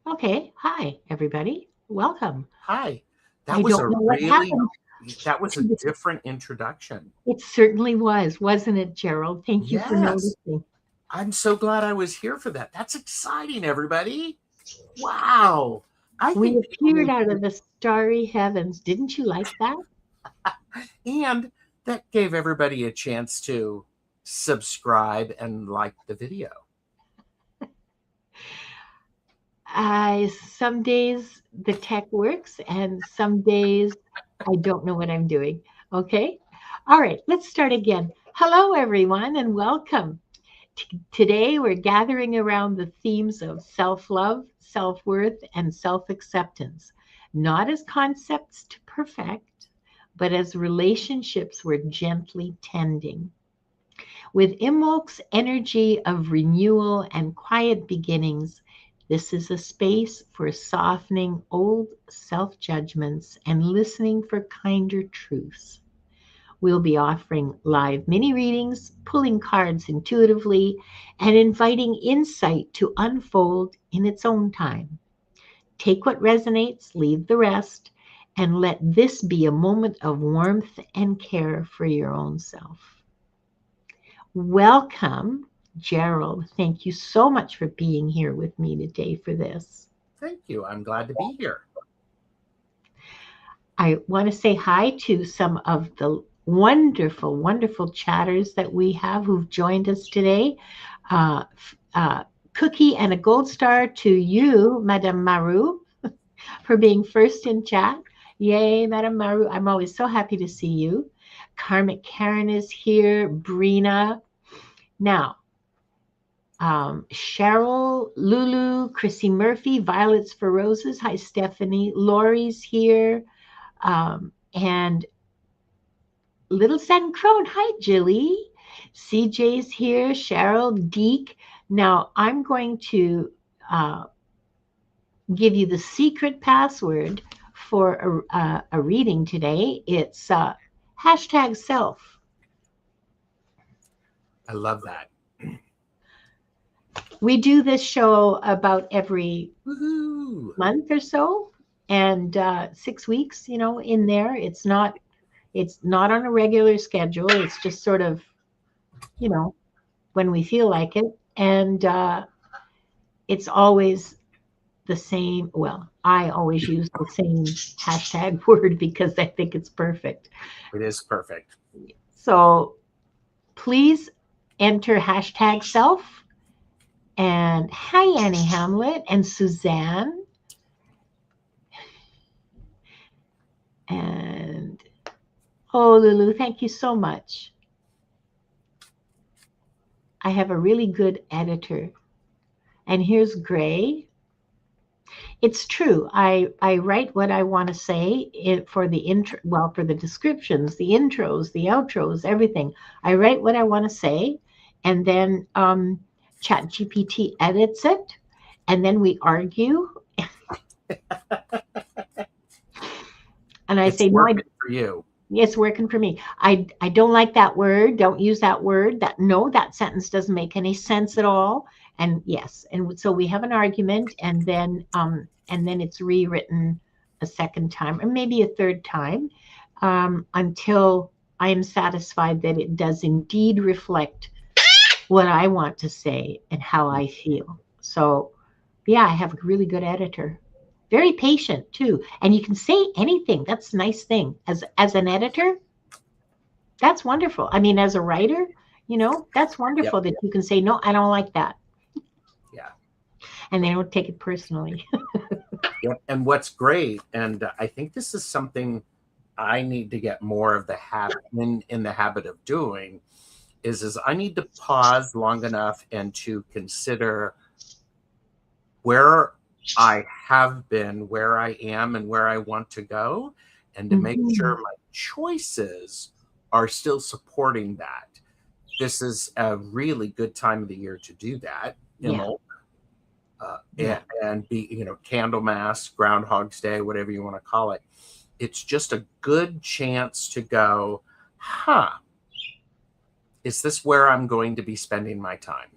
Okay. Hi, everybody. Welcome. Hi. I That was don't a know what really happened that was a to the. different introduction. It certainly was, wasn't it, Gerald? Thank you for Yes. noticing. I'm so glad I was here for that. That's exciting, everybody. Wow. I We think people appeared need out of the starry heavens. Didn't you like that? and that gave everybody a chance to subscribe and like the video. Some days the tech works, and some days I don't know what I'm doing. Okay. All right. Let's start again. Hello, everyone, and welcome. Today, we're gathering around the themes of self love, self worth, and self acceptance, not as concepts to perfect, but as relationships we're gently tending. With Imbolc's energy of renewal and quiet beginnings, this is a space for softening old self judgments and listening for kinder truths. We'll be offering live mini readings, pulling cards intuitively, and inviting insight to unfold in its own time. Take what resonates, leave the rest, and let this be a moment of warmth and care for your own self. Welcome, Gerald. Thank you so much for being here with me today for this. Thank you. I'm glad to be here. I want to say hi to some of the wonderful, wonderful chatters that we have who've joined us today. Uh, Cookie and a gold star to you, Madame Maru, for being first in chat. Yay, Madame Maru. I'm always so happy to see you. Karmic Karen is here. Brina. Now, Cheryl, Lulu, Chrissy Murphy, Violets for Roses. Hi, Stephanie. Lori's here. And Little Sun Crone. Hi, Jillie. CJ's here. Cheryl, Deek. Now, I'm going to uh, give you the secret password for a reading today. It's hashtag self. I love that. We do this show about every Woohoo. month or so, and 6 weeks, in there. It's not on a regular schedule. It's just sort of, you know, when we feel like it. And it's always the same. Well, I always use the same hashtag word because I think it's perfect. It is perfect. So please enter hashtag self. And hi, Annie Hamlet and Suzanne. And oh, Lulu, thank you so much. I have a really good editor. And here's Gray. It's true. I write what I want to say for the intro, well, for the descriptions, the intros, the outros, everything. I write what I want to say, and then ChatGPT edits it, and then we argue. And I It's say, no, working for you. it's working for me. I don't like that word. Don't use that word. That sentence doesn't make any sense at all. And yes, and so we have an argument, and then it's rewritten a second time, or maybe a third time, until I am satisfied that it does indeed reflect what I want to say and how I feel. So yeah, I have a really good editor. Very patient too. And you can say anything. That's a nice thing. As an editor, that's wonderful. I mean, as a writer, that's Yep. wonderful that you can say, no, I don't like that. Yeah. And they don't take it personally. Yep. And what's great, and I think this is something I need to get more of the habit in the habit of doing is I need to pause long enough and to consider where I have been, where I am, and where I want to go, and to make Mhm. sure my choices are still supporting that. This is a really good time of the year to do that. Yeah. Yeah. And be, Candlemas, Groundhog's Day, whatever you want to call it. It's just a good chance to go, huh, is this where I'm going to be spending my time?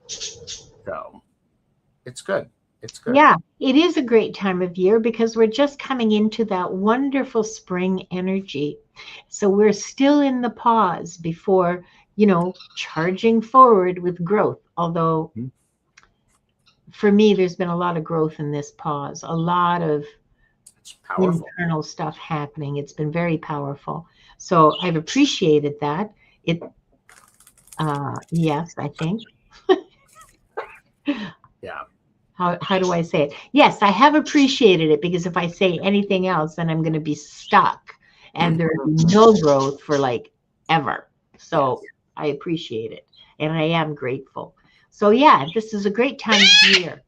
So it's good. It's good. Yeah, it is a great time of year because we're just coming into that wonderful spring energy. So we're still in the pause before, charging forward with growth. Although Mhm. for me, there's been a lot of growth in this pause, a lot of It's powerful. internal stuff happening. It's been very powerful. So I've appreciated that. It, yes, I think. Yeah. How do I say it? Yes, I have appreciated it because if I say anything else, then I'm going to be stuck and there will be no growth for like ever. So Yes. I appreciate it and I am grateful. So yeah, this is a great time of year.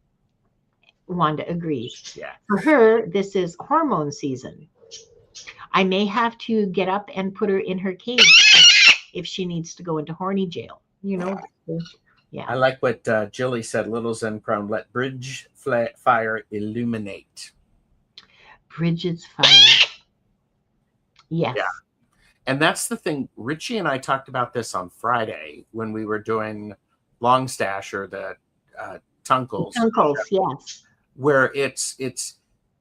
Wanda agrees. Yeah. For her, this is hormone season. I may have to get up and put her in her cage if she needs to go into horny jail. Yeah. I like what Jillie said. Little Zen Crown, let bridge fire illuminate. Bridget's fire. Yes. Yeah. And that's the thing. Richie and I talked about this on Friday when we were doing Long Stash or the Tunkles. Uncles, yes. Where it's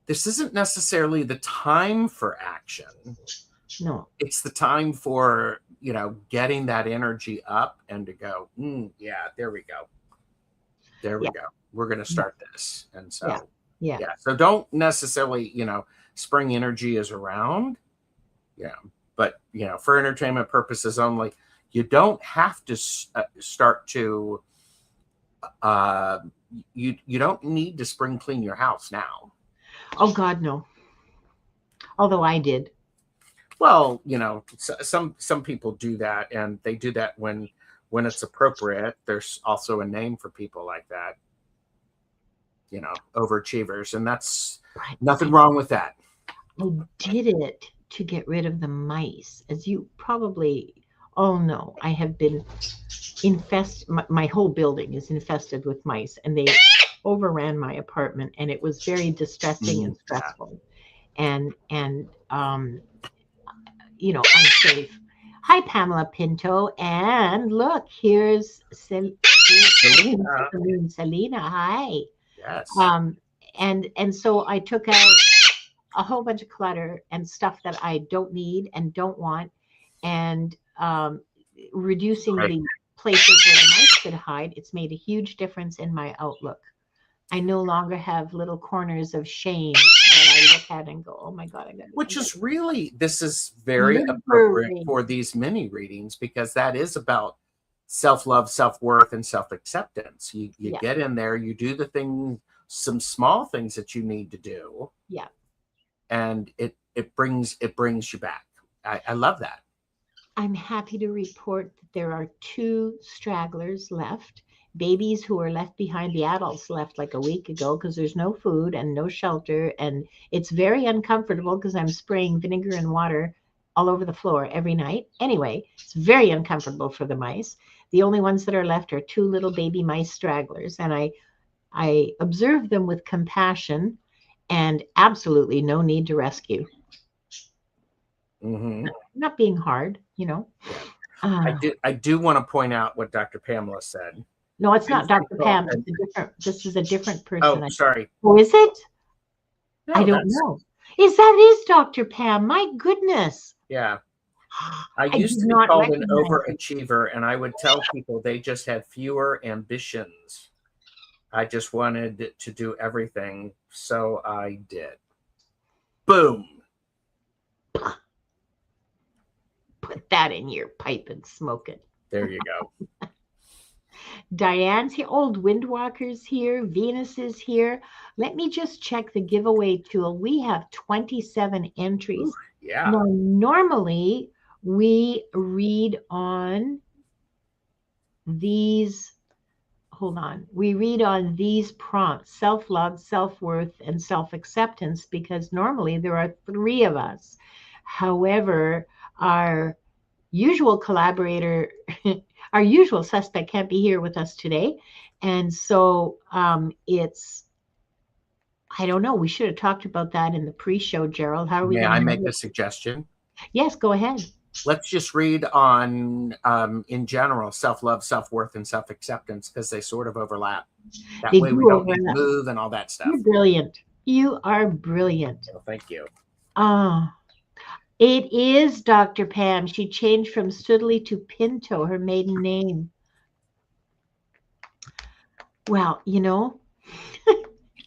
this isn't necessarily the time for action. No. It's the time for getting that energy up and to go, yeah, there we go. We're going to start this. And so yeah. So don't necessarily spring energy is around, but for entertainment purposes only. You don't have to start to you don't need to spring clean your house now. Oh God, no. Although I did. Well, some people do that, and they do that when it's appropriate. There's also a name for people like that, overachievers, and that's nothing wrong with that. I did it to get rid of the mice, as you probably all know. I have been my whole building is infested with mice, and they overran my apartment, and it was very distressing and stressful, and unsafe. Hi, Pamela Pinto, and look, here's Selena. Hi. Yes. And so I took out a whole bunch of clutter and stuff that I don't need and don't want, and reducing the places where the mice could hide. It's made a huge difference in my outlook. I no longer have little corners of shame that I look at and go, oh my God, this is very appropriate for these mini readings, because that is about self-love, self-worth, and self-acceptance. You get in there, you do the thing, some small things that you need to do. Yeah. And it brings you back. I love that. I'm happy to report that there are 2 stragglers left. Babies who were left behind. The adults left like a week ago because there's no food and no shelter, and it's very uncomfortable because I'm spraying vinegar and water all over the floor every night. Anyway, it's very uncomfortable for the mice. The only ones that are left are 2 little baby mice stragglers, and I observe them with compassion and absolutely no need to rescue. Mm-hmm. Not being hard, I do want to point out what Dr. Pamela said. No, it's not Dr. Pam. This is a different person. Oh, sorry. Who is it? No, I don't know. Is Dr. Pam? My goodness. Yeah. I used to be called an overachiever, and I would tell people they just had fewer ambitions. I just wanted to do everything, so I did. Boom. Put that in your pipe and smoke it. There you go. Diane's here. Old Windwalker's here. Venus is here. Let me just check the giveaway tool. We have 27 entries. Ooh, yeah. Now, normally we read on these. Hold on. We read on these prompts: self-love, self-worth, and self-acceptance, because normally there are 3 of us. However, our usual collaborator, our usual suspect can't be here with us today. And so it's, I don't know. We should have talked about that in the pre-show, Gerald. How are we? May I make a suggestion? Yes, go ahead. let's just read on, in general, self-love, self-worth, and self-acceptance, because they sort of overlap. That They way we do don't need to overlap. move and all that stuff. You're brilliant. You are brilliant. So thank you. Ah, it is Dr. Pam. She changed from Studley to Pinto, her maiden name. Well,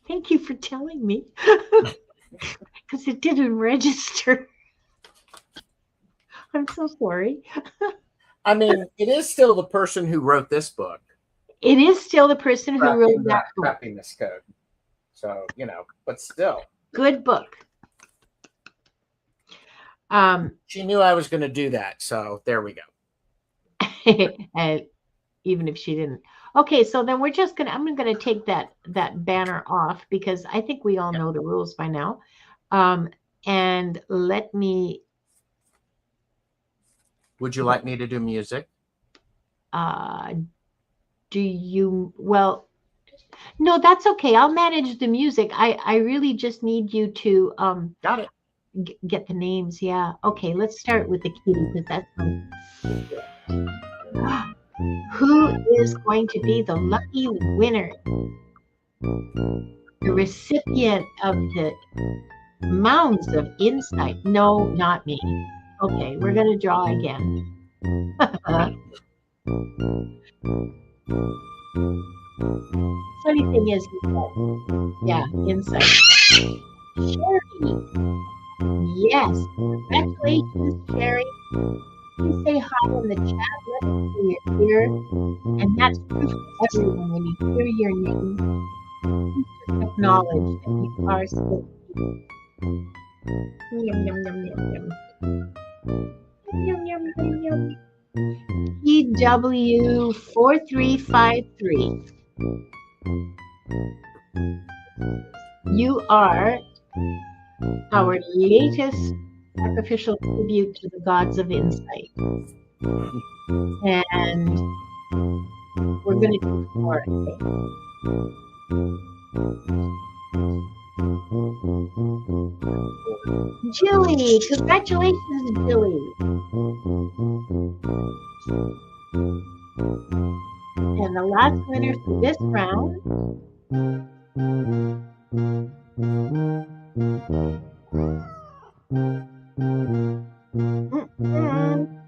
thank you for telling me because it didn't register. I'm so sorry. I mean, it is still the person who wrote this book. It is still the person who wrote that book. Happiness Code. So, but still. Good book. She knew I was going to do that. So there we go. And even if she didn't. Okay, so then I'm going to take that banner off because I think we all know the rules by now. And let me. Would you like me to do music? Do you? Well, no, that's okay. I'll manage the music. I really just need you to Got it. Get the names. Yeah. Okay, let's start with the kitty because that's who is going to be the lucky winner? The recipient of the mounds of insight. No, not me. Okay, we're going to draw again. Funny thing is, yeah, insight. Sherry. Yes. Congratulations, Sherry. You say hi in the chat. Let us see you're here. And that's true for everyone. When you hear your name, please just acknowledge that you are still here. Yum, yum, yum, yum, yum. Yum, yum, yum, yum. PW4353. You are our latest sacrificial tribute to the gods of insight. And we're going to do more. Jillie, congratulations, Jillie. And the last winner for this round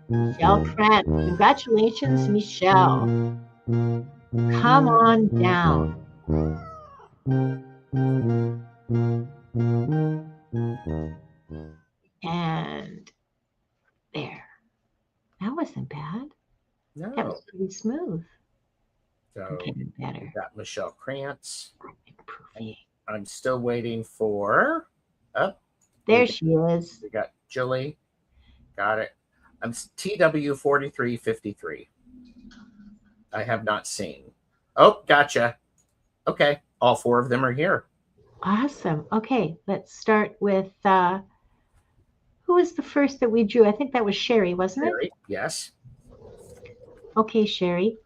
Michelle Trent. Congratulations, Michelle. Come on down. And there. That wasn't bad. No. That was pretty smooth. So better. We got Michelle Krantz. Improving. I'm still waiting for. There she is. We got Jillie. Got it. I'm TW4353. I have not seen. Oh, gotcha. Okay. All four of them are here. Awesome. Okay. Let's start with who was the first that we drew? I think that was Sherry, wasn't it? Yes. Okay, Sherry.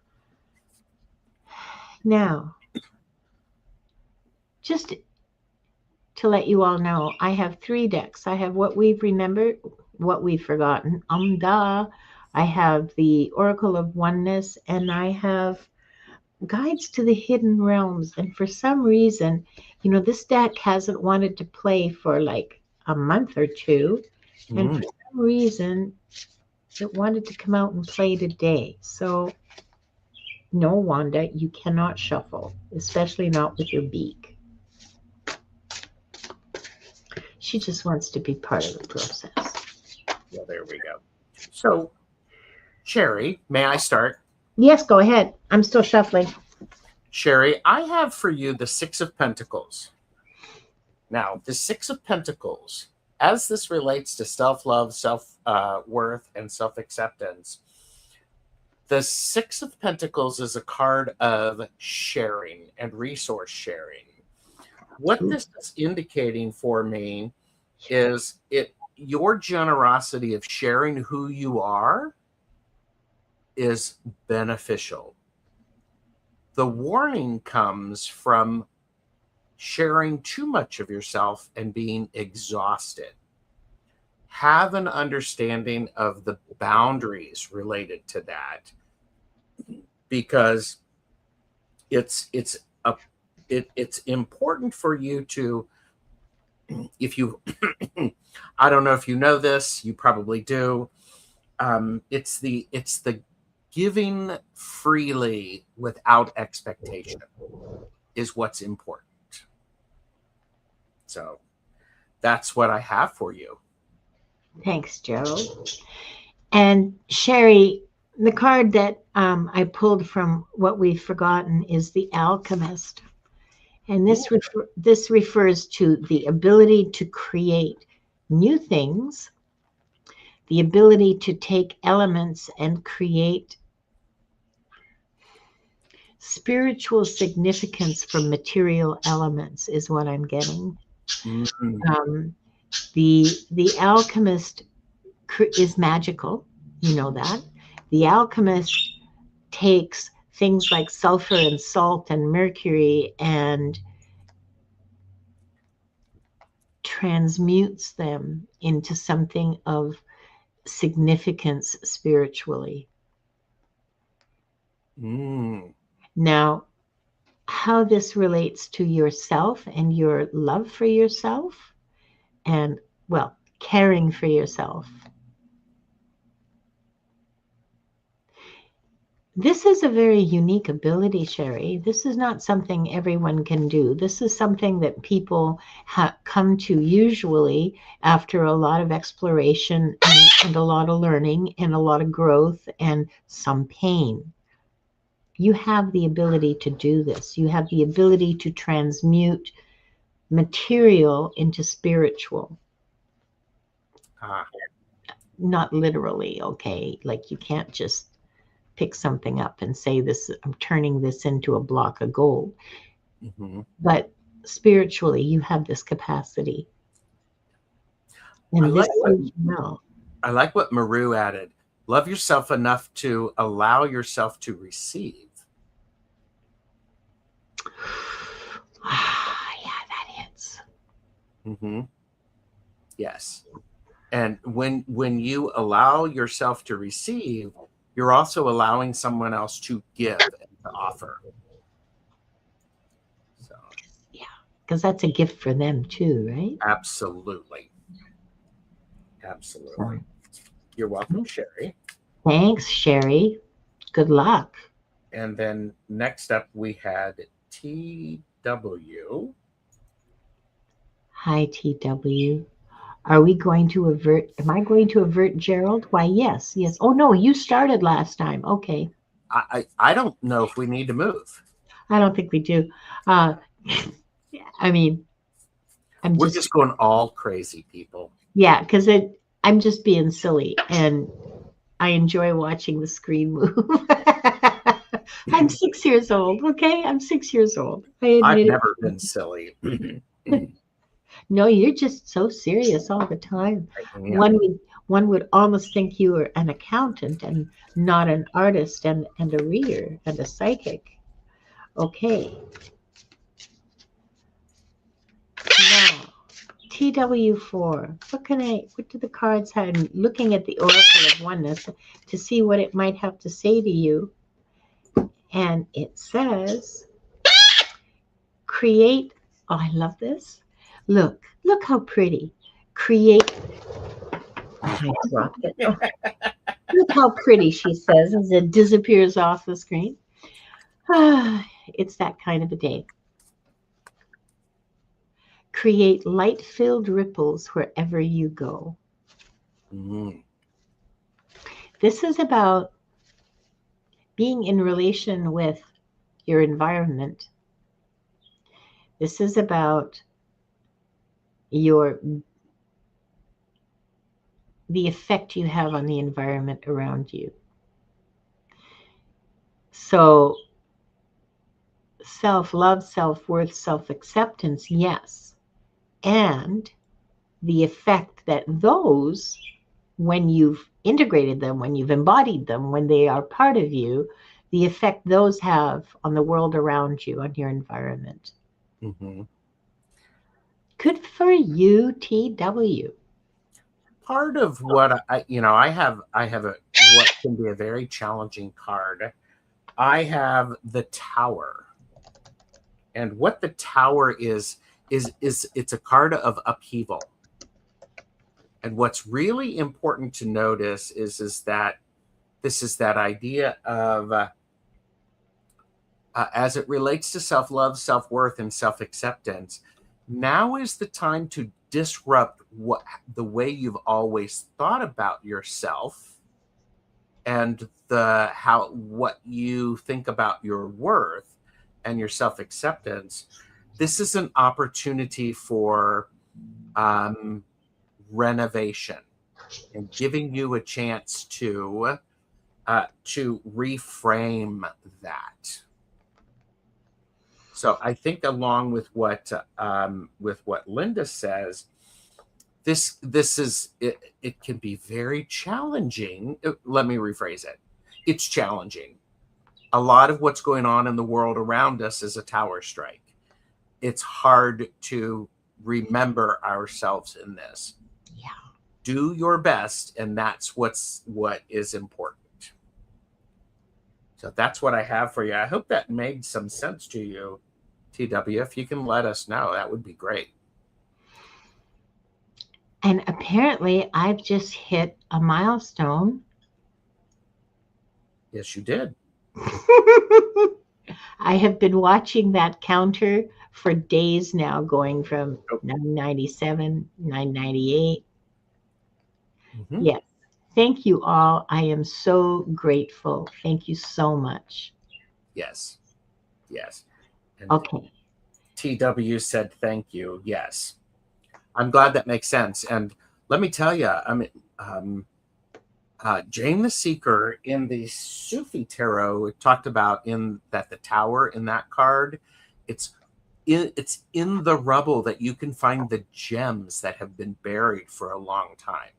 Now, just to let you all know, I have 3 decks. I have what we've remembered, what we've forgotten. I have the Oracle of Oneness, and I have Guides to the Hidden Realms. And for some reason, this deck hasn't wanted to play for like a month or 2. And for some reason, it wanted to come out and play today. So, no, Wanda, you cannot shuffle, especially not with your beak. She just wants to be part of the process. Well, there we go. So, Sherry, may I start? Yes, go ahead. I'm still shuffling. Sherry, I have for you the 6 of Pentacles. Now, the 6 of Pentacles, as this relates to self-love, self-worth, and self-acceptance, the 6 of Pentacles is a card of sharing and resource sharing. What this is indicating for me is your generosity of sharing who you are is beneficial. The warning comes from sharing too much of yourself and being exhausted. have an understanding of the boundaries related to that, because it's important for you to, if you I don't know if you know this, you probably do. It's the giving freely without expectation is what's important. So that's what I have for you. Thanks, Gerald. And Sherry, the card that I pulled from What We've Forgotten is the Alchemist. And this refers to the ability to create new things, the ability to take elements and create spiritual significance from material elements is what I'm getting. The alchemist is magical, you know that. The alchemist takes things like sulfur and salt and mercury and transmutes them into something of significance spiritually. Now, how this relates to yourself and your love for yourself and, well, caring for yourself. This is a very unique ability, Sherry. This is not something everyone can do. This is something that people come to usually after a lot of exploration and a lot of learning and a lot of growth and some pain. You have the ability to do this. You have the ability to transmute material into spiritual. Not literally, okay? Like you can't just pick something up and say, I'm turning this into a block of gold. But spiritually, you have this capacity. And I like what Maru added. Love yourself enough to allow yourself to receive. Yeah, that hits. Yes. And when you allow yourself to receive, you're also allowing someone else to give and to offer. So, yeah, because that's a gift for them too, right? Absolutely. You're welcome, Sherry. Thanks, Sherry. Good luck. And then next up we had TW. Hi, TW. Are we going to avert? Am I going to avert Gerald? Why, yes. Oh, no, you started last time. Okay. I don't know if we need to move. I don't think we do. I mean, we're just going all crazy, people. Yeah, because I'm just being silly, and I enjoy watching the screen move. I'm 6 years old, okay? I'm 6 years old. I've never been silly. No, you're just so serious all the time. Yeah. One would almost think you were an accountant and not an artist and a reader and a psychic. Okay. Now, TW4. What do the cards have? I'm looking at the Oracle of Oneness to see what it might have to say to you. And it says, create. Oh, I love this. Look how pretty. Create. I dropped it. Oh. Look how pretty, she says, as it disappears off the screen. It's that kind of a day. Create light-filled ripples wherever you go. This is about being in relation with your environment. This is about the effect you have on the environment around you. So self-love, self-worth, self-acceptance, yes. And the effect that those, when you've integrated them, when you've embodied them, when they are part of you, the effect those have on the world around you, on your environment. Good for you, TW. part of what I have a what can be a very challenging card. I have the Tower. And what the Tower is it's a card of upheaval. And what's really important to notice is that this is that idea of as it relates to self-love, self-worth, and self-acceptance. Now is the time to disrupt the way you've always thought about yourself and what you think about your worth and your self-acceptance. This is an opportunity for renovation and giving you a chance to reframe that. So I think along with what Linda says, this is it can be very challenging. Let me rephrase it. It's challenging. A lot of what's going on in the world around us is a tower strike. It's hard to remember ourselves in this. Yeah. Do your best, and that's what is important. So that's what I have for you. I hope that made some sense to you, TW. If you can let us know, that would be great. And apparently I've just hit a milestone. Yes, you did. I have been watching that counter for days now, going from 997, 998. Mm-hmm. Yes. Thank you all. I am so grateful. Thank you so much. Yes. Yes. And okay. TW said thank you. Yes. I'm glad that makes sense. And let me tell you, Jane the Seeker in the Sufi Tarot talked about that the Tower in that card, it's in the rubble that you can find the gems that have been buried for a long time.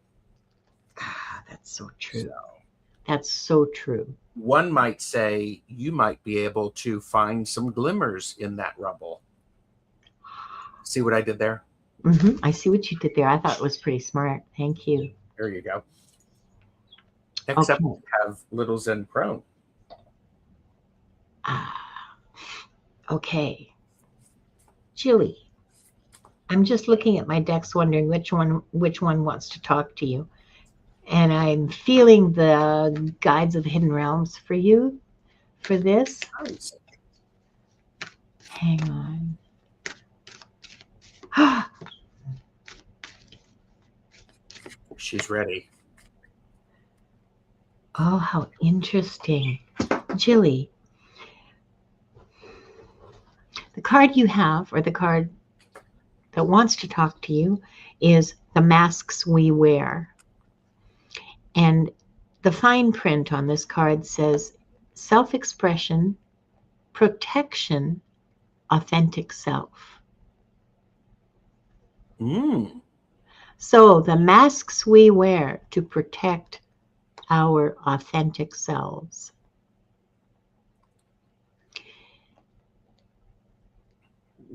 That's so true. That's so true. One might say you might be able to find some glimmers in that rubble. See what I did there? Mm-hmm. I see what you did there. I thought it was pretty smart. Thank you. There you go. Except we have little Zen Crone. Okay. Jillie, I'm just looking at my decks wondering which one wants to talk to you. And I'm feeling the guides of hidden realms for you for this. Nice. Hang on. She's ready. Oh, how interesting. Jillie, the card you have, or the card that wants to talk to you, is The Masks We Wear. And the fine print on this card says self-expression, protection, authentic self. So the masks we wear to protect our authentic selves.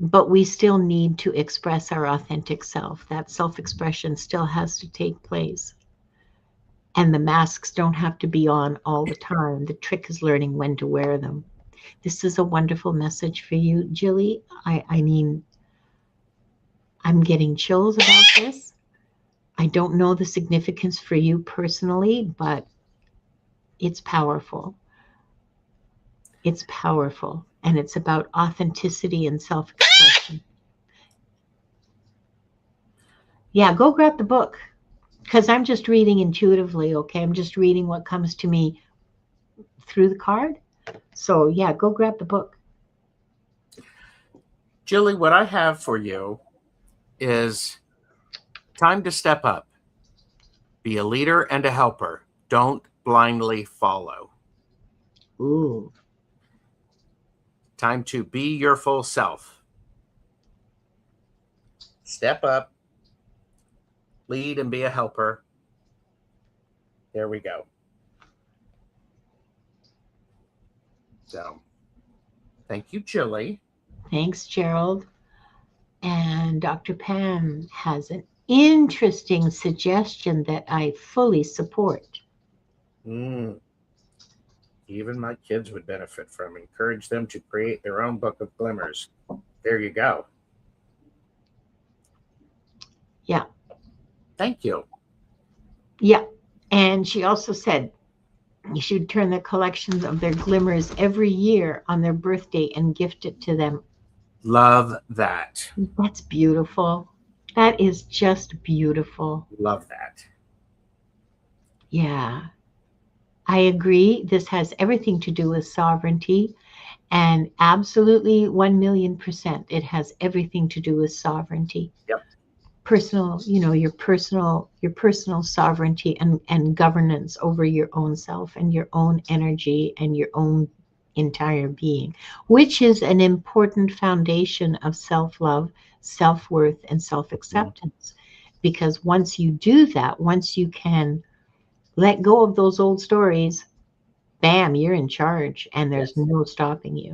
But we still need to express our authentic self. That self-expression still has to take place. And the masks don't have to be on all the time. The trick is learning when to wear them. This is a wonderful message for you, Jillie. I mean, I'm getting chills about this. I don't know the significance for you personally, but it's powerful. It's powerful. And it's about authenticity and self-expression. Yeah, go grab the book. Because I'm just reading intuitively, okay? I'm just reading what comes to me through the card. So, yeah, go grab the book. Jillie, what I have for you is time to step up. Be a leader and a helper. Don't blindly follow. Ooh. Time to be your full self. Step up. Lead and be a helper. There we go. So, thank you, Jillie. Thanks, Gerald. And Dr. Pam has an interesting suggestion that I fully support. Mm. Even my kids would benefit from. Encourage them to create their own book of glimmers. There you go. Yeah. Thank you. Yeah. And she also said you should turn the collections of their glimmers every year on their birthday and gift it to them. Love that. That's beautiful. That is just beautiful. Love that. Yeah, I agree. This has everything to do with sovereignty, and absolutely 1,000,000%. It has everything to do with sovereignty. Yep. Personal, your personal sovereignty and governance over your own self and your own energy and your own entire being, which is an important foundation of self-love, self-worth, and self-acceptance. Because once you do that, once you can let go of those old stories, bam, you're in charge and there's Yes. no stopping you.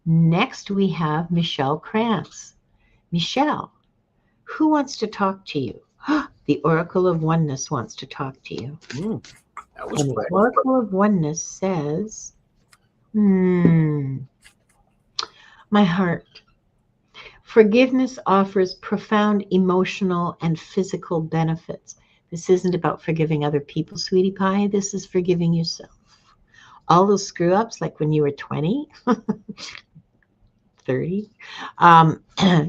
Next, we have Michelle Krantz. Michelle, who wants to talk to you? The Oracle of Oneness wants to talk to you. That was And the quick. Oracle of Oneness says, my heart. Forgiveness offers profound emotional and physical benefits. This isn't about forgiving other people, sweetie pie. This is forgiving yourself. All those screw ups, like when you were 20, 30.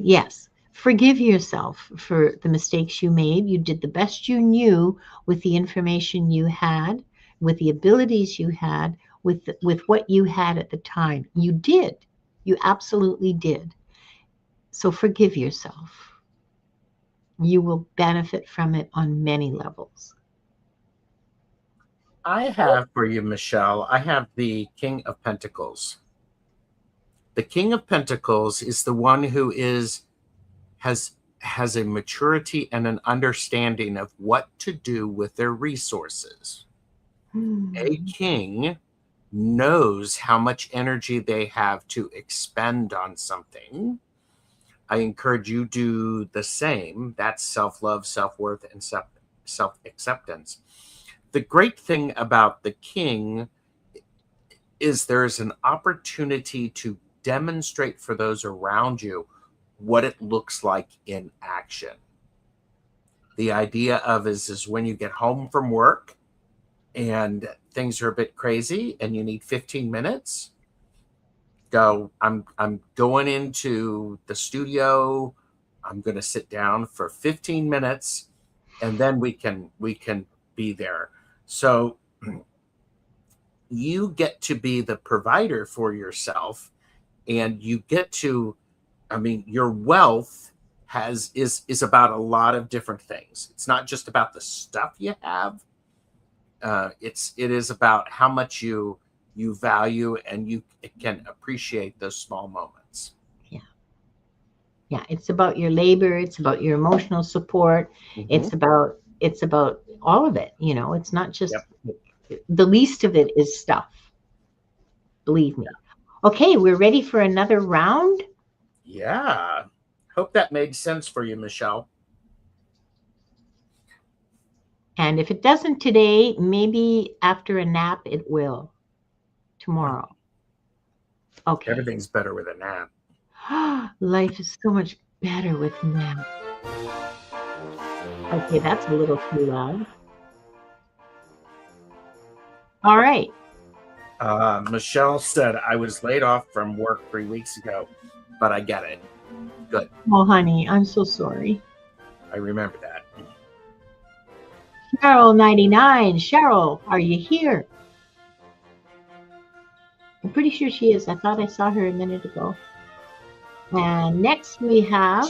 Yes, forgive yourself for the mistakes you made. You did the best you knew with the information you had, with the abilities you had, with what you had at the time. You did. You absolutely did. So forgive yourself. You will benefit from it on many levels. I have for you, Michelle, I have the King of Pentacles. The King of Pentacles is the one who has a maturity and an understanding of what to do with their resources. A king knows how much energy they have to expend on something. I encourage you to do the same. That's self-love, self-worth, and self-acceptance. The great thing about the king is there's an opportunity to demonstrate for those around you what it looks like in action. The idea of is when you get home from work and things are a bit crazy and you need 15 minutes, go, I'm going into the studio. I'm going to sit down for 15 minutes and then we can be there. So you get to be the provider for yourself, and you get to, I mean, your wealth is about a lot of different things. It's not just about the stuff you have. It is about how much you value and you can appreciate those small moments. Yeah. Yeah. It's about your labor. It's about your emotional support. Mm-hmm. It's about all of it. It's not just Yep. the least of it is stuff. Believe me. Okay, we're ready for another round. Yeah. Hope that made sense for you, Michelle. And if it doesn't today, maybe after a nap, it will tomorrow. Okay. Everything's better with a nap. Life is so much better with nap. Okay, that's a little too loud. All right. Michelle said, I was laid off from work 3 weeks ago, but I get it. Good. Oh, honey, I'm so sorry. I remember that. Cheryl 99. Cheryl, are you here? I'm pretty sure she is. I thought I saw her a minute ago. And next we have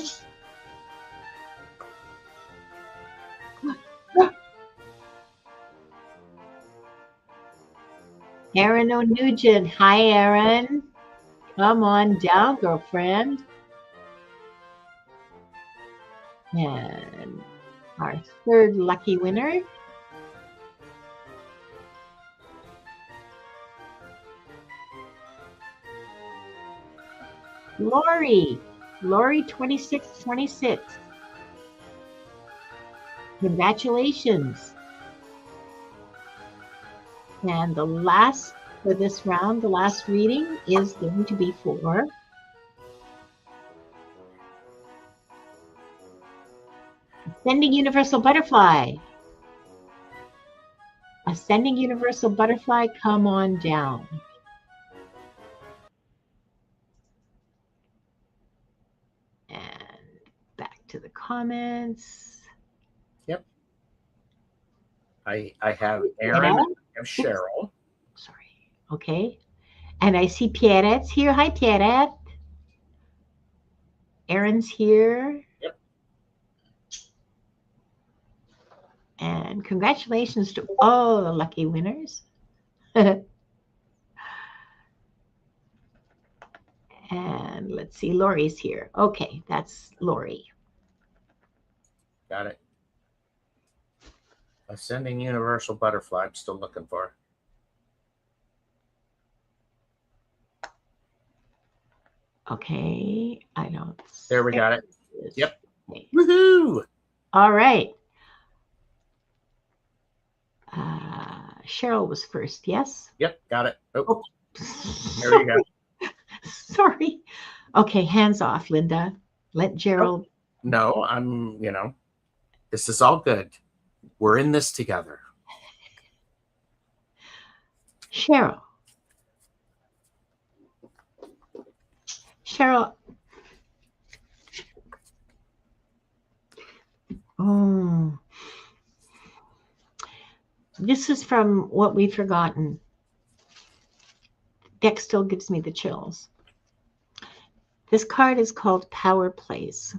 Erin O'Nugent. Hi, Erin. Come on down, girlfriend. And our third lucky winner. Lori 2626. Congratulations. And the last for this round, the last reading is going to be for Ascending Universal Butterfly. Ascending Universal Butterfly, come on down. And back to the comments. Yep. I have Erin. I have Cheryl. Sorry. Okay. And I see Pierrette's here. Hi, Pierrette. Erin's here. Yep. And congratulations to all the lucky winners. And let's see, Lori's here. Okay, that's Lori. Got it. Ascending Universal Butterfly. I'm still looking for. Okay, I don't. There we got it. Yep. Okay. Woohoo! All right. Cheryl was first, yes? Yep, got it. Oh, there you go. Sorry. Okay, hands off, Linda. Let Gerald. No, this is all good. We're in this together. Cheryl. Oh. This is from What We've Forgotten. Deck still gives me the chills. This card is called Power Plays.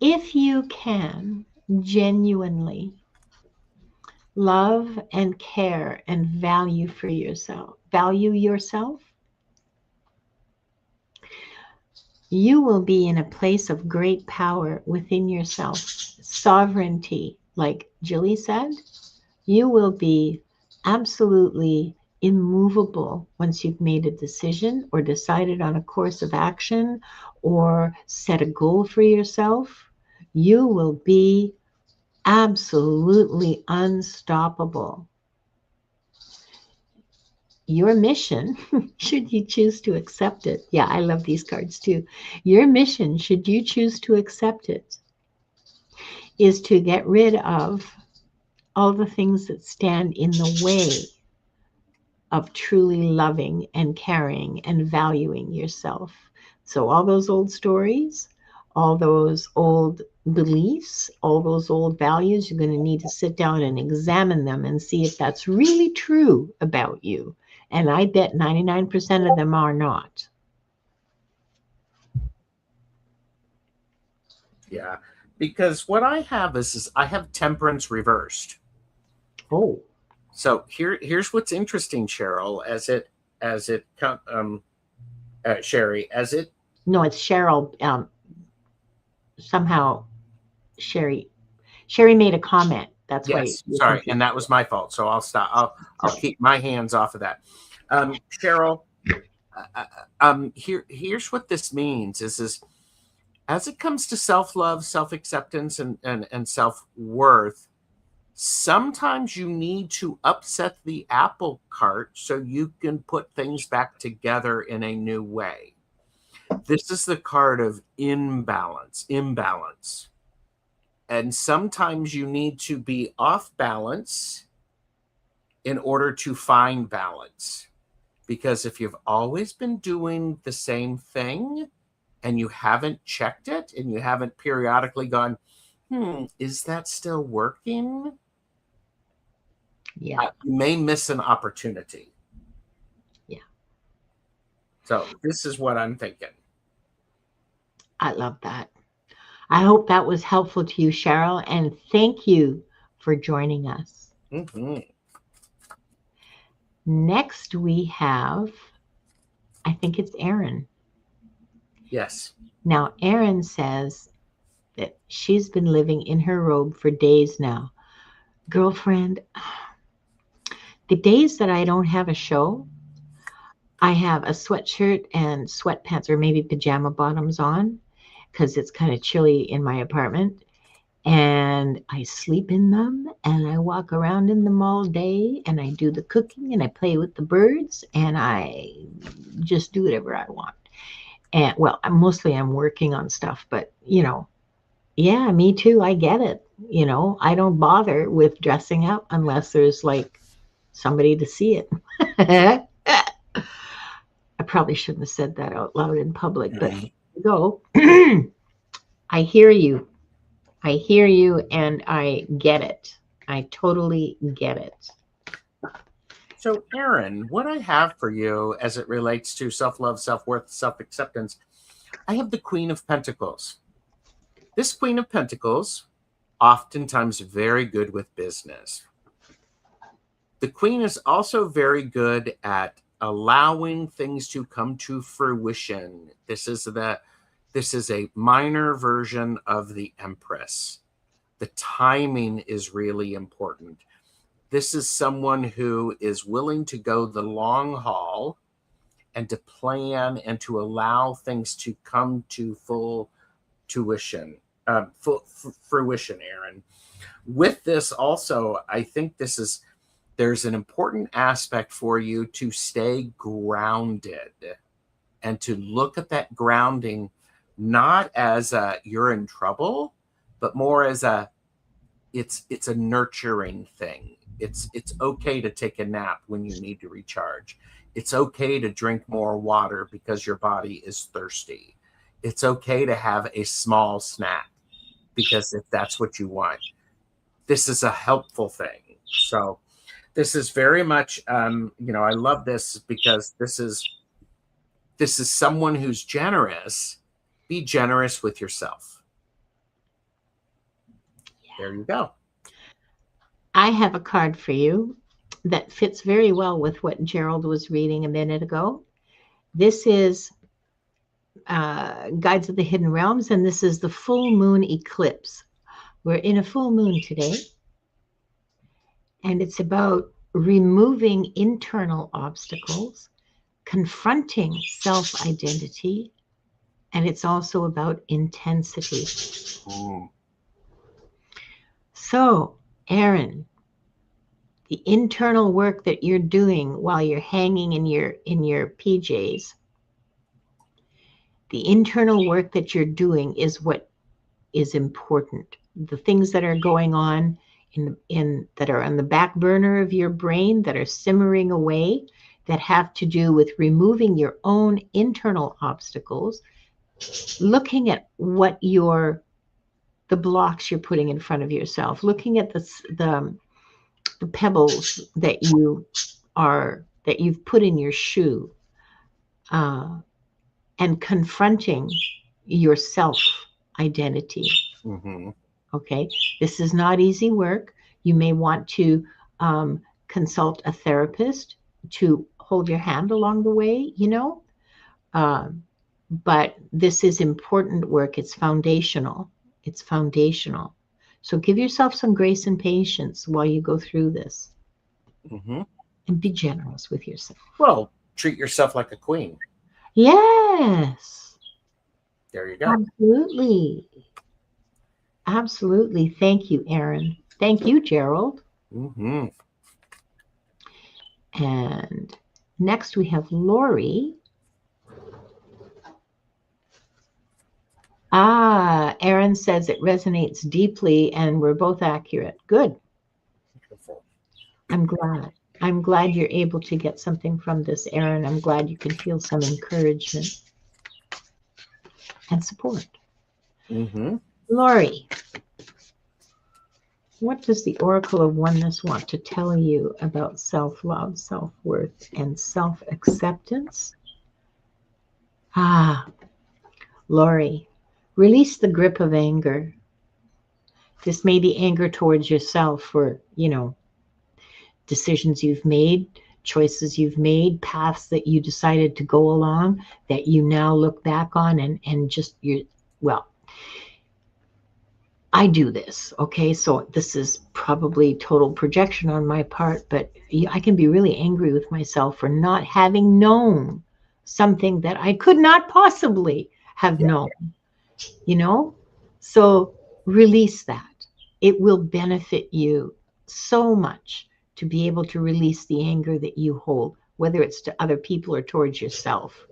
If you can genuinely love and care and value yourself, you will be in a place of great power within yourself. Sovereignty, like Jillie said, you will be absolutely immovable once you've made a decision or decided on a course of action or set a goal for yourself. You will be absolutely unstoppable. Your mission, should you choose to accept it, yeah, I love these cards too. Your mission, should you choose to accept it, is to get rid of all the things that stand in the way of truly loving and caring and valuing yourself. So all those old stories, all those old beliefs, all those old values, you're going to need to sit down and examine them and see if that's really true about you. And I bet 99% of them are not. Yeah, because what I have is I have temperance reversed. Oh. So here's what's interesting, Cheryl, Sherry, No, it's Cheryl. Somehow Sherry made a comment. That's yes, why. Sorry, and that was my fault. So I'll stop. I'll keep my hands off of that. Cheryl, here's what this means is as it comes to self-love, self-acceptance, and self-worth, sometimes you need to upset the apple cart so you can put things back together in a new way. This is the card of imbalance. And sometimes you need to be off balance in order to find balance. Because if you've always been doing the same thing and you haven't checked it and you haven't periodically gone, is that still working? Yeah. You may miss an opportunity. Yeah. So this is what I'm thinking. I love that. I hope that was helpful to you, Cheryl, and thank you for joining us. Mm-hmm. Next, we have, I think it's Erin. Yes. Now, Erin says that she's been living in her robe for days now. Girlfriend, the days that I don't have a show, I have a sweatshirt and sweatpants or maybe pajama bottoms on because it's kind of chilly in my apartment. And I sleep in them and I walk around in them all day and I do the cooking and I play with the birds and I just do whatever I want. And well, mostly I'm working on stuff, but yeah, me too. I get it. I don't bother with dressing up unless there's like somebody to see it. I probably shouldn't have said that out loud in public, but here we go. I hear you. I hear you and I get it. I totally get it. So, Erin, what I have for you as it relates to self-love, self-worth, self-acceptance, I have the Queen of Pentacles. This Queen of Pentacles, oftentimes very good with business. The Queen is also very good at allowing things to come to fruition. This is a minor version of the Empress. The timing is really important. This is someone who is willing to go the long haul and to plan and to allow things to come to full fruition, Erin. With this also, I think there's an important aspect for you to stay grounded and to look at that grounding not as you're in trouble, but more as it's a nurturing thing. It's okay to take a nap when you need to recharge. It's okay to drink more water because your body is thirsty. It's okay to have a small snack because if that's what you want. This is a helpful thing. So this is very much, I love this because this is someone who's generous. Be generous with yourself. There you go. I have a card for you that fits very well with what Gerald was reading a minute ago. This is Guides of the Hidden Realms, and this is the full moon eclipse. We're in a full moon today, and it's about removing internal obstacles, confronting self-identity, and it's also about intensity. So, Erin, the internal work that you're doing while you're hanging in your PJs, the internal work that you're doing is what is important. The things that are going on that are on the back burner of your brain, that are simmering away, that have to do with removing your own internal obstacles, looking at what the blocks you're putting in front of yourself, looking at the pebbles that you've put in your shoe, and confronting your self identity. Mm-hmm. Okay, this is not easy work. You may want to consult a therapist to hold your hand along the way, but this is important work. It's foundational. It's foundational. So give yourself some grace and patience while you go through this. Mm-hmm. And be generous with yourself. Well, treat yourself like a queen. Yes. There you go. Absolutely. Absolutely. Thank you, Erin. Thank you, Gerald. Mm-hmm. And next we have Lori. Erin says it resonates deeply and we're both accurate. Good. Beautiful. I'm glad. I'm glad you're able to get something from this, Erin. I'm glad you can feel some encouragement and support. Mm-hmm. Lori, what does the Oracle of Oneness want to tell you about self-love, self-worth, and self-acceptance? Lori, release the grip of anger. This may be anger towards yourself for, decisions you've made, choices you've made, paths that you decided to go along that you now look back on and just, I do this, okay? So this is probably total projection on my part, but I can be really angry with myself for not having known something that I could not possibly have Yeah. known, you know? So release that. It will benefit you so much to be able to release the anger that you hold, whether it's to other people or towards yourself.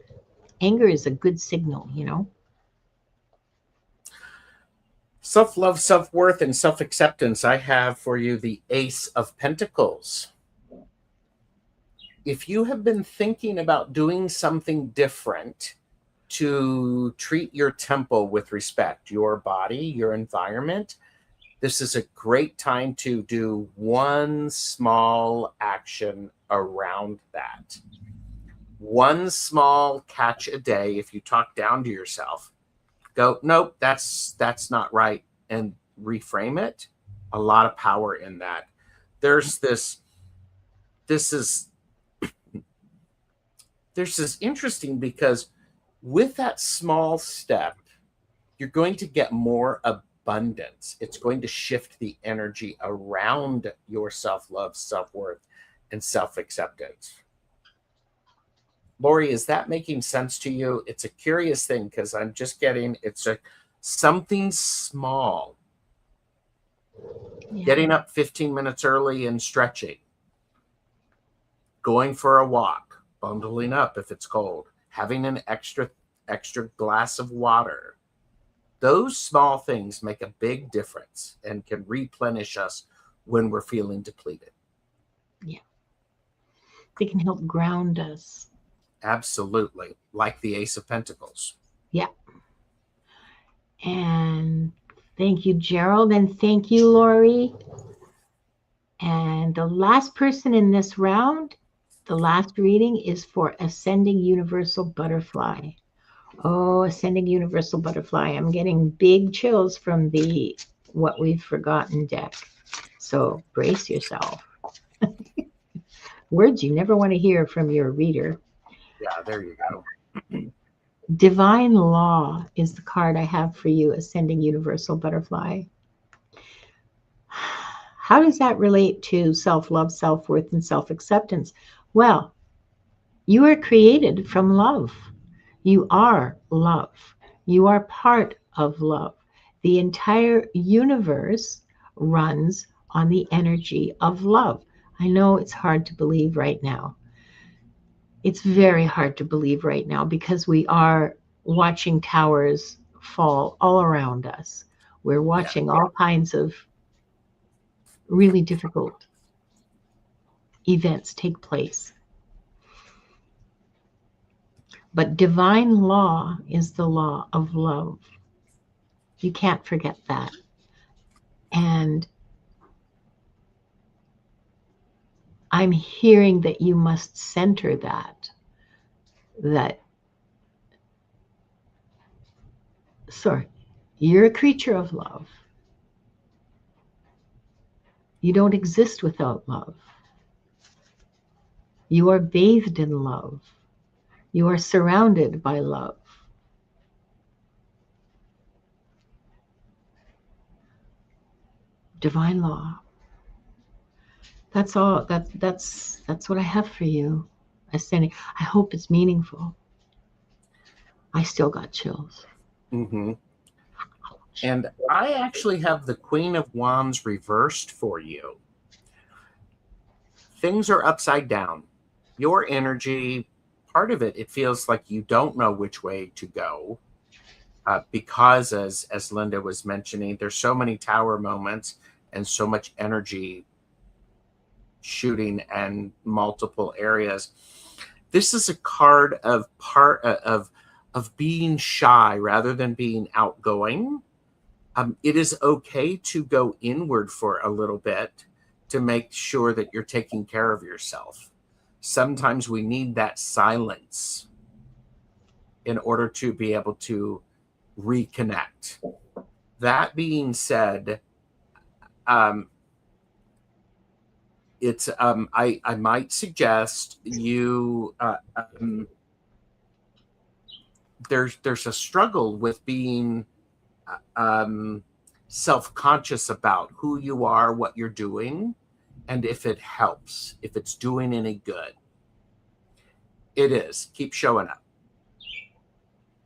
Anger is a good signal, you know? Self-love, self-worth, and self-acceptance. I have for you the Ace of Pentacles. If you have been thinking about doing something different to treat your temple with respect, your body, your environment, this is a great time to do one small action around that. One small catch a day. If you talk down to yourself, go, nope, that's not right, and reframe it. A lot of power in that. There's this is interesting because with that small step, you're going to get more abundance. It's going to shift the energy around your self-love, self-worth, and self-acceptance. Lori, is that making sense to you? It's a curious thing because I'm just getting, it's a something small. Yeah. Getting up 15 minutes early and stretching, going for a walk, bundling up if it's cold, having an extra glass of water. Those small things make a big difference and can replenish us when we're feeling depleted. Yeah. They can help ground us. Absolutely. Like the Ace of Pentacles. Yeah. And thank you, Gerald. And thank you, Lori. And the last person in this round, the last reading is for Ascending Universal Butterfly. Oh, Ascending Universal Butterfly. I'm getting big chills from the What We've Forgotten deck. So brace yourself. Words you never want to hear from your reader. Yeah, there you go. Divine Law is the card I have for you, Ascending Universal Butterfly. How does that relate to self-love, self-worth, and self-acceptance? Well, you are created from love. You are love. You are part of love. The entire universe runs on the energy of love. I know it's hard to believe right now. It's very hard to believe right now because we are watching towers fall all around us. We're watching all kinds of really difficult events take place. But divine law is the law of love. You can't forget that. And I'm hearing that you must center that, sorry, you're a creature of love. You don't exist without love. You are bathed in love. You are surrounded by love. Divine law. That's all. That's what I have for you. Ascending. I hope it's meaningful. I still got chills. Mm-hmm. And I actually have the Queen of Wands reversed for you. Things are upside down. Your energy, part of it, it feels like you don't know which way to go. Because as Linda was mentioning, there's so many tower moments and so much energy shooting and multiple areas. This is a card of being shy rather than being outgoing. It is okay to go inward for a little bit to make sure that you're taking care of yourself. Sometimes we need that silence in order to be able to reconnect. That being said, it's I might suggest you there's a struggle with being self-conscious about who you are, what you're doing, and if it helps, if it's doing any good. It is. Keep showing up.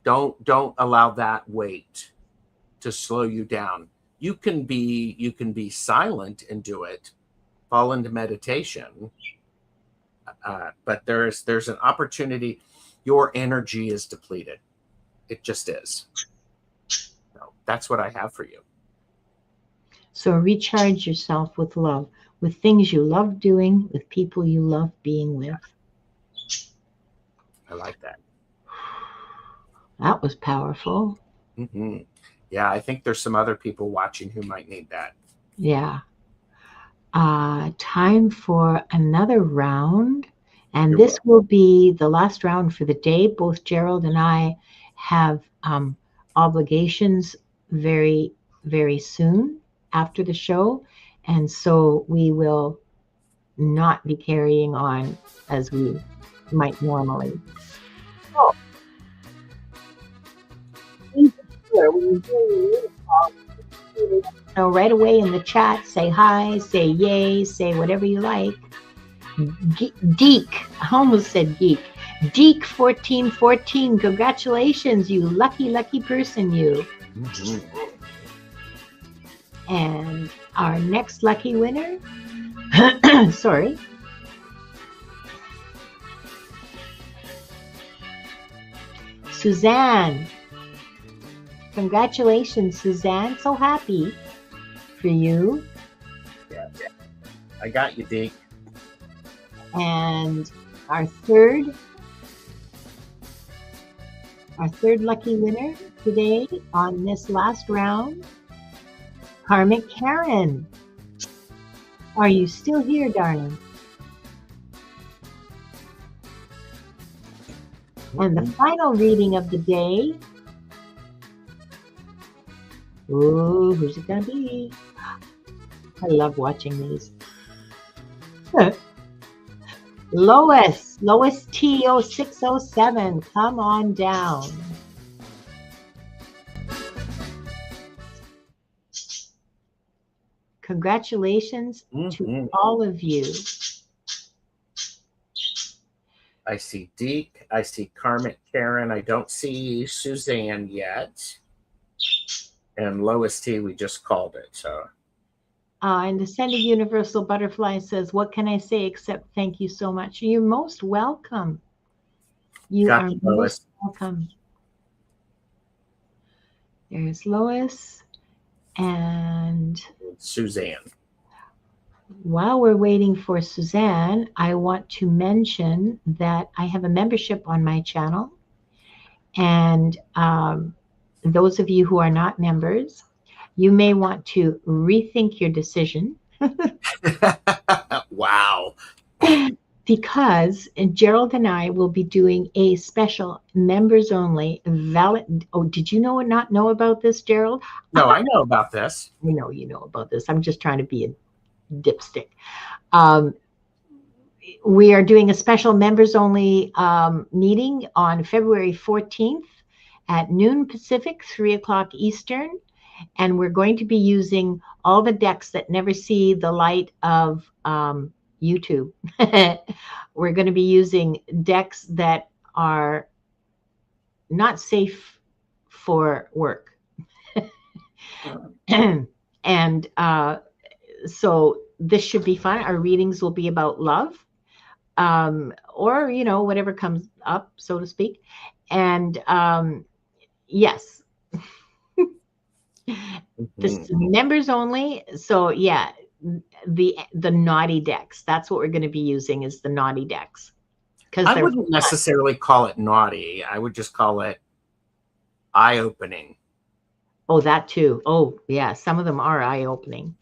Don't allow that weight to slow you down. You can be silent and do it, fall into meditation, but there's an opportunity. Your energy is depleted. It just is. So that's what I have for you. So recharge yourself with love, with things you love doing, with people you love being with. I like that. That was powerful. Mm-hmm. Yeah, I think there's some other people watching who might need that. Yeah. Time for another round. And You're this welcome. will be the last round for the day. Both Gerald and I have obligations very, very soon after the show. And so we will not be carrying on as we might normally. So, please be sure when you're doing your reading call, so right away in the chat, say hi, say yay, say whatever you like. Deek, I almost said geek. Deek 1414, congratulations, you lucky, lucky person, you. Mm-hmm. And our next lucky winner, sorry, Suzanne. Congratulations, Suzanne. So happy for you. Yeah. I got you, Deke. And our third lucky winner today on this last round, Karmic Karen. Are you still here, darling? And the final reading of the day. Ooh, who's it gonna be? I love watching these. Lois T0607, come on down. Congratulations to all of you. I see Deke. I see Karmic Karen. I don't see Suzanne yet. And Lois T, we just called it. So. And the Ascended Universal Butterfly says, what can I say except thank you so much? You're most welcome. You are most welcome. There's Lois and Suzanne. While we're waiting for Suzanne, I want to mention that I have a membership on my channel. And those of you who are not members, you may want to rethink your decision. Wow. Because Gerald and I will be doing a special members only valid. Oh, did you not know about this, Gerald? No, I know about this. I know you know about this. I'm just trying to be a dipstick. We are doing a special members only meeting on February 14th at noon Pacific, 3 o'clock Eastern. And we're going to be using all the decks that never see the light of YouTube. We're going to be using decks that are not safe for work. And so this should be fun. Our readings will be about love, or, whatever comes up, so to speak. And yes, this is members only. So yeah, the naughty decks. That's what we're going to be using, is the naughty decks. Because I wouldn't necessarily call it naughty. I would just call it eye-opening. Oh, that too. Oh, yeah. Some of them are eye-opening.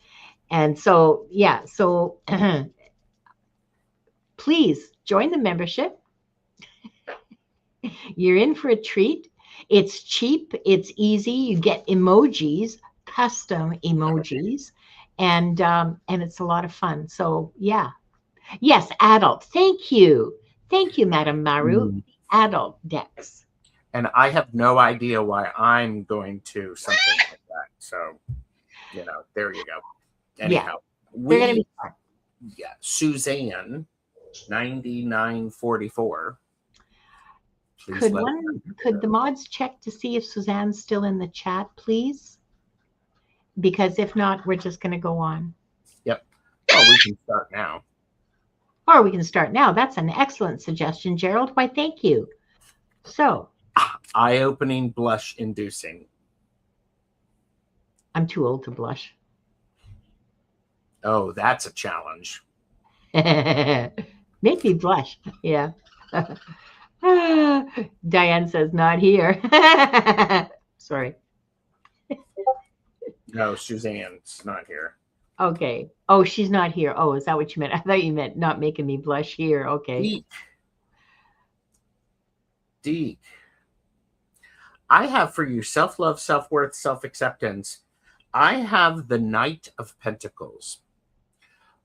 And so, yeah. So please join the membership. You're in for a treat. It's cheap. It's easy. You get emojis, custom emojis, and it's a lot of fun. So yeah. Yes, adult. Thank you. Thank you, Madam Maru. Adult decks. And I have no idea why I'm going to something like that. So You know, there you go. Yeah, Anyhow, they're going to be fun. yeah, Suzanne, 9944. Please Could let us one, know. could the mods check to see if Suzanne's still in the chat, please? Because if not, we're just going to go on. Yep. Oh, we can start now. Or we can start now. That's an excellent suggestion, Gerald. Why, thank you. So, Eye-opening, blush-inducing. I'm too old to blush. Oh, that's a challenge. Make me blush. Yeah. Diane says, not here. Sorry. No, Suzanne's not here. Okay. Oh, she's not here. Oh, is that what you meant? I thought you meant not making me blush here. Okay. Deep. I have for you self-love, self-worth, self-acceptance. I have the Knight of Pentacles.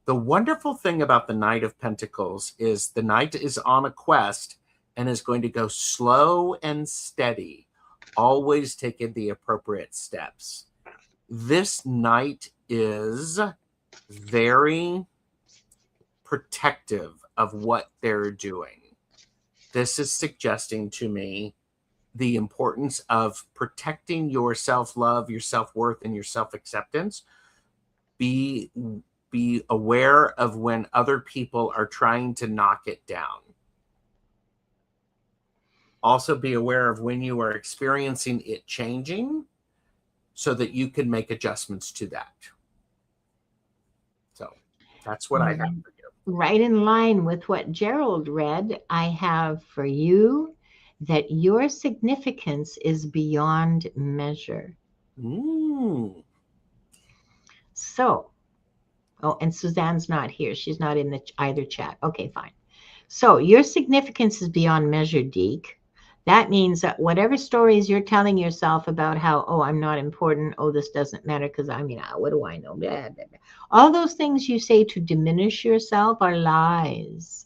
The wonderful thing about the Knight of Pentacles is the Knight is on a quest and is going to go slow and steady, always taking the appropriate steps. This Knight is very protective of what they're doing. This is suggesting to me the importance of protecting your self-love, your self-worth, and your self-acceptance. Be aware of when other people are trying to knock it down. Also be aware of when you are experiencing it changing so that you can make adjustments to that. So that's what I have for you. Right in line with what Gerald read, I have for you that your significance is beyond measure. So, oh, and Suzanne's not here. She's not in the either chat. Okay, fine. So your significance is beyond measure, Deke. That means that whatever stories you're telling yourself about how, oh, I'm not important, oh, this doesn't matter because I mean, what do I know? Blah, blah, blah. All those things you say to diminish yourself are lies.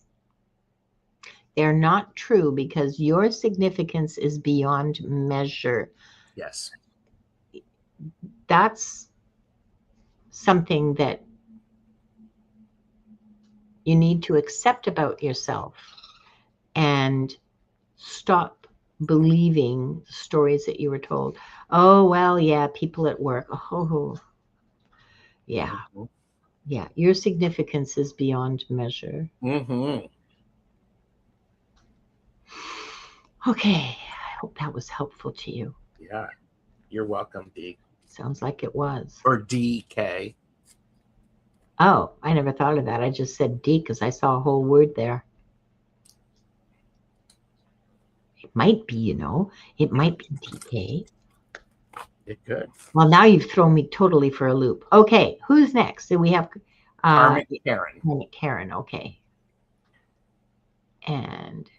They're not true because your significance is beyond measure. Yes. That's something that you need to accept about yourself and stop believing the stories that you were told. Oh, well, yeah, people at work. Oh, yeah. Yeah, your significance is beyond measure. Okay, I hope that was helpful to you. Yeah, you're welcome, D. Sounds like it was. Or DK. Oh, I never thought of that. I just said D because I saw a whole word there. It might be, you know, it might be DK. It could. Well, now you've thrown me totally for a loop. Okay, who's next? So we have Karmic Karen. Karmic Karen, okay. And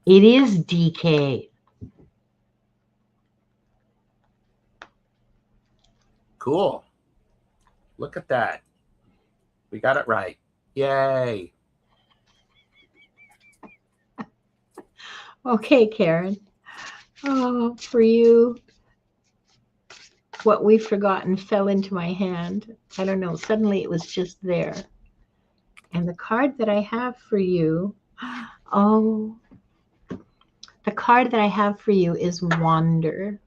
it is DK. Cool. Look at that. We got it right. Yay. Okay, Karen. Oh, for you, what we've forgotten fell into my hand. I don't know. Suddenly it was just there. And the card that I have for you, oh, the card that I have for you is Wander.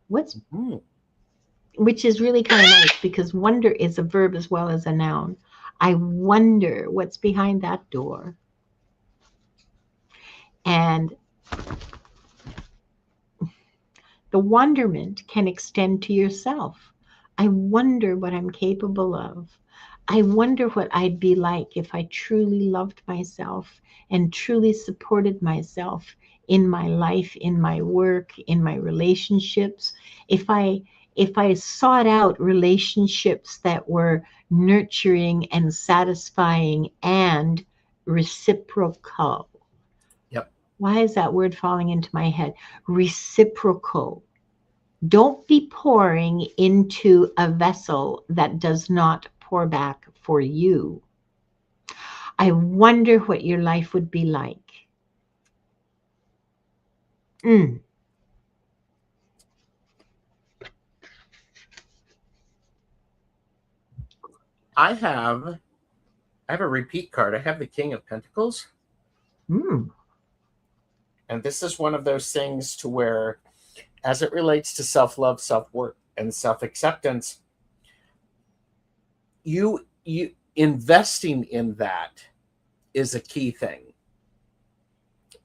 Which is really kind of nice because wonder is a verb as well as a noun. I wonder what's behind that door. And the wonderment can extend to yourself. I wonder what I'm capable of. I wonder what I'd be like if I truly loved myself and truly supported myself in my life, in my work, in my relationships. If I sought out relationships that were nurturing and satisfying and reciprocal. Yep. Why is that word falling into my head? Reciprocal. Don't be pouring into a vessel that does not pour back for you. I wonder what your life would be like. I have a repeat card. I have the King of Pentacles. And this is one of those things to where, as it relates to self-love, self-worth, and self-acceptance, you investing in that is a key thing.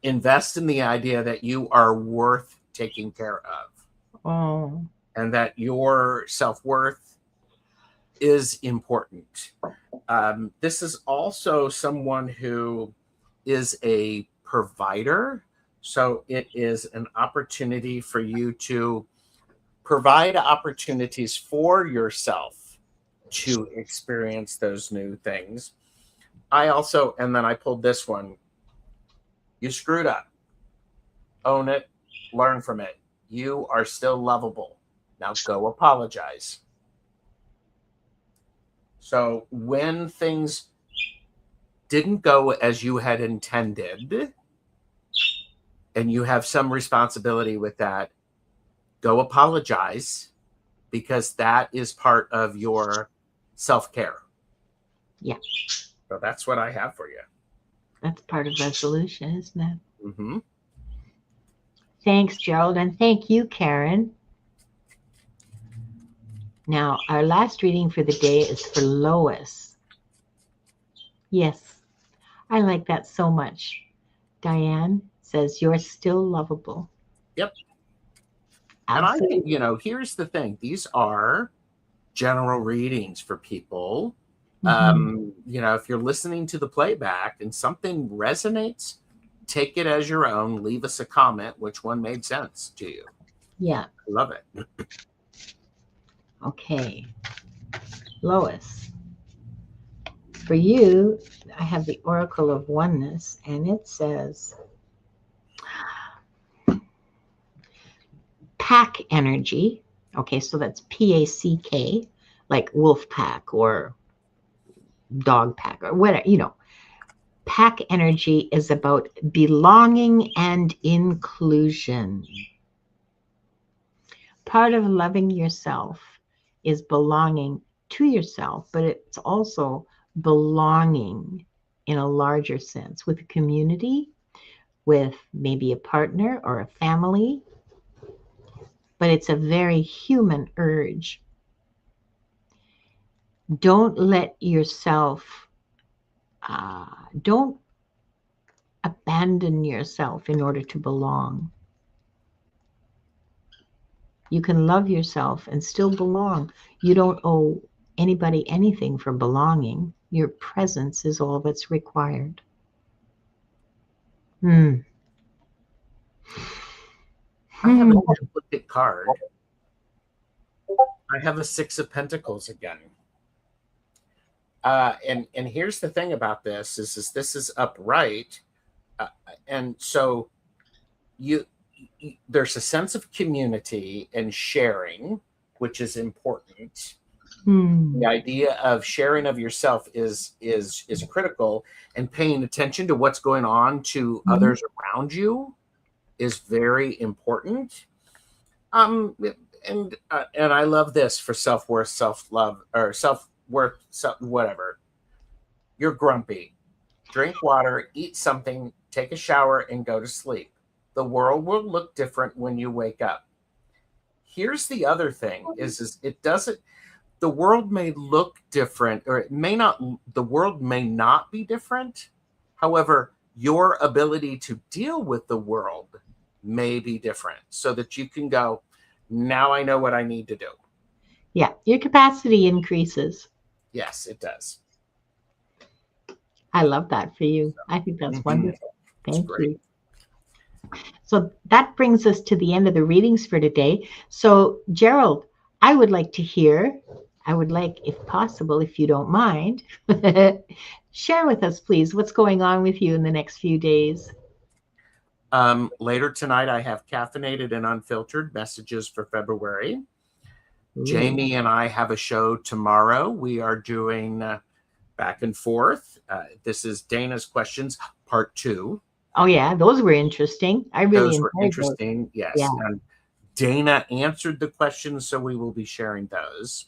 Invest in the idea that you are worth taking care of. And that your self-worth is important. This is also someone who is a provider. So it is an opportunity for you to provide opportunities for yourself to experience those new things. And then I pulled this one. You screwed up. Own it. Learn from it. You are still lovable. Now go apologize. So when things didn't go as you had intended, and you have some responsibility with that, go apologize, because that is part of your self-care. Yeah. So that's what I have for you. That's part of resolution, isn't it? Mm-hmm. Thanks, Gerald, and thank you, Karen. Now, our last reading for the day is for Lois. Yes, I like that so much. Diane says, you're still lovable. Yep. Absolutely. And I think, here's the thing. These are general readings for people. If you're listening to the playback and something resonates, take it as your own. Leave us a comment which one made sense to you. Yeah. I love it. Okay. Lois, for you, I have the Oracle of Oneness, and it says pack energy. Okay, so that's P-A-C-K, like wolf pack or dog pack or whatever, Pack energy is about belonging and inclusion. Part of loving yourself is belonging to yourself, but it's also belonging in a larger sense with a community, with maybe a partner or a family. But it's a very human urge. Don't let yourself, don't abandon yourself in order to belong. You can love yourself and still belong. You don't owe anybody anything for belonging. Your presence is all that's required. I have a duplicate card. I have a Six of Pentacles again. And here's the thing about this is this is upright. And so there's a sense of community and sharing, which is important. The idea of sharing of yourself is critical, and paying attention to what's going on to others around you is very important. And I love this for self-worth, self-love, or self-worth, whatever. You're grumpy. Drink water, eat something, take a shower, and go to sleep. The world will look different when you wake up. Here's the other thing is it doesn't, the world may look different, or it may not, the world may not be different. However, your ability to deal with the world may be different, so that you can go, now I know what I need to do. Yeah, your capacity increases. Yes, it does. I love that for you. I think that's wonderful. Thank you. So that brings us to the end of the readings for today. So, Gerald, I would like, if possible, if you don't mind, share with us, please, what's going on with you in the next few days. Later tonight, I have caffeinated and unfiltered messages for February. Jamie and I have a show tomorrow. We are doing back and forth. This is Dana's questions, part 2. Oh yeah, those were interesting. Those were interesting. Yes. Yeah. And Dana answered the questions, so we will be sharing those.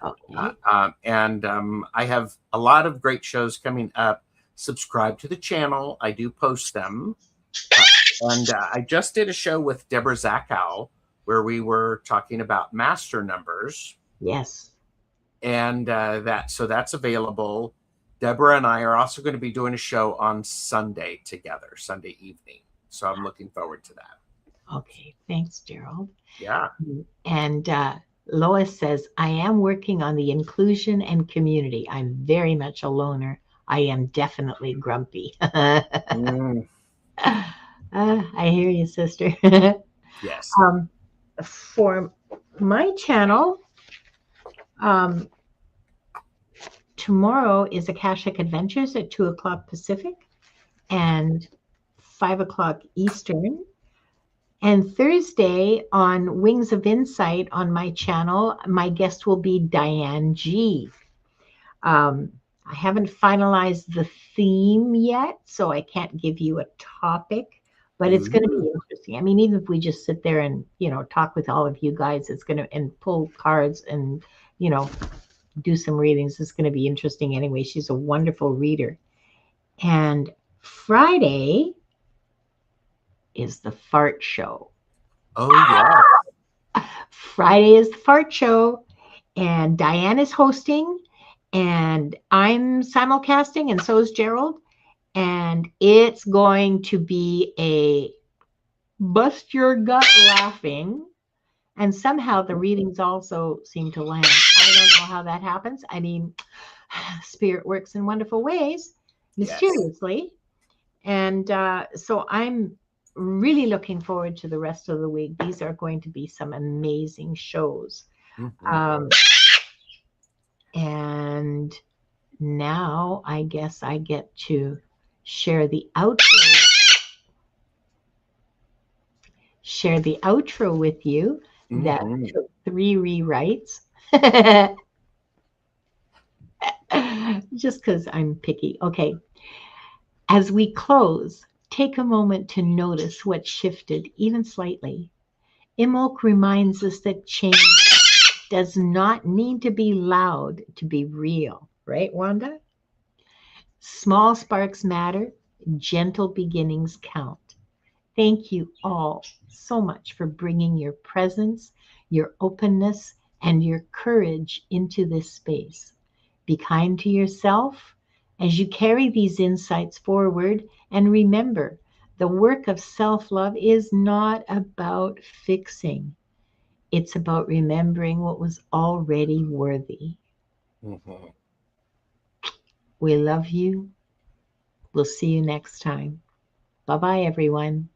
Okay. I have a lot of great shows coming up. Subscribe to the channel. I do post them. And I just did a show with Deborah Zachow where we were talking about master numbers. Yes. And that's available. Deborah and I are also going to be doing a show on Sunday together, Sunday evening. So I'm looking forward to that. Okay. Thanks, Gerald. Yeah. And Lois says, I am working on the inclusion and community. I'm very much a loner. I am definitely grumpy. Mm, I hear you, sister. yes. For my channel, um, tomorrow is Akashic Adventures at 2 o'clock Pacific and 5 o'clock Eastern. And Thursday on Wings of Insight on my channel, my guest will be Diane G. Um, I haven't finalized the theme yet, so I can't give you a topic, but it's going to be interesting. I mean, even if we just sit there and, talk with all of you guys, it's going to, and pull cards and, do some readings, it's going to be interesting anyway. She's a wonderful reader. And Friday is the fart show. Oh, yeah. Friday is the fart show, and Diane is hosting, and I'm simulcasting, and so is Gerald. And it's going to be a bust your gut laughing. And somehow the readings also seem to land. I don't know how that happens. I mean, spirit works in wonderful ways, mysteriously. Yes. And so I'm really looking forward to the rest of the week. These are going to be some amazing shows. Mm-hmm. And now I guess I get to share the outro. Share the outro with you. Mm-hmm. That took 3 rewrites. Just because I'm picky. Okay. As we close, take a moment to notice what shifted, even slightly. Imbolc reminds us that change does not need to be loud to be real. Right, Wanda? Small sparks matter. Gentle beginnings count. Thank you all so much for bringing your presence, your openness, and your courage into this space. Be kind to yourself as you carry these insights forward, and remember, the work of self-love is not about fixing. It's about remembering what was already worthy. Mm-hmm. We love you. We'll see you next time. Bye-bye, everyone.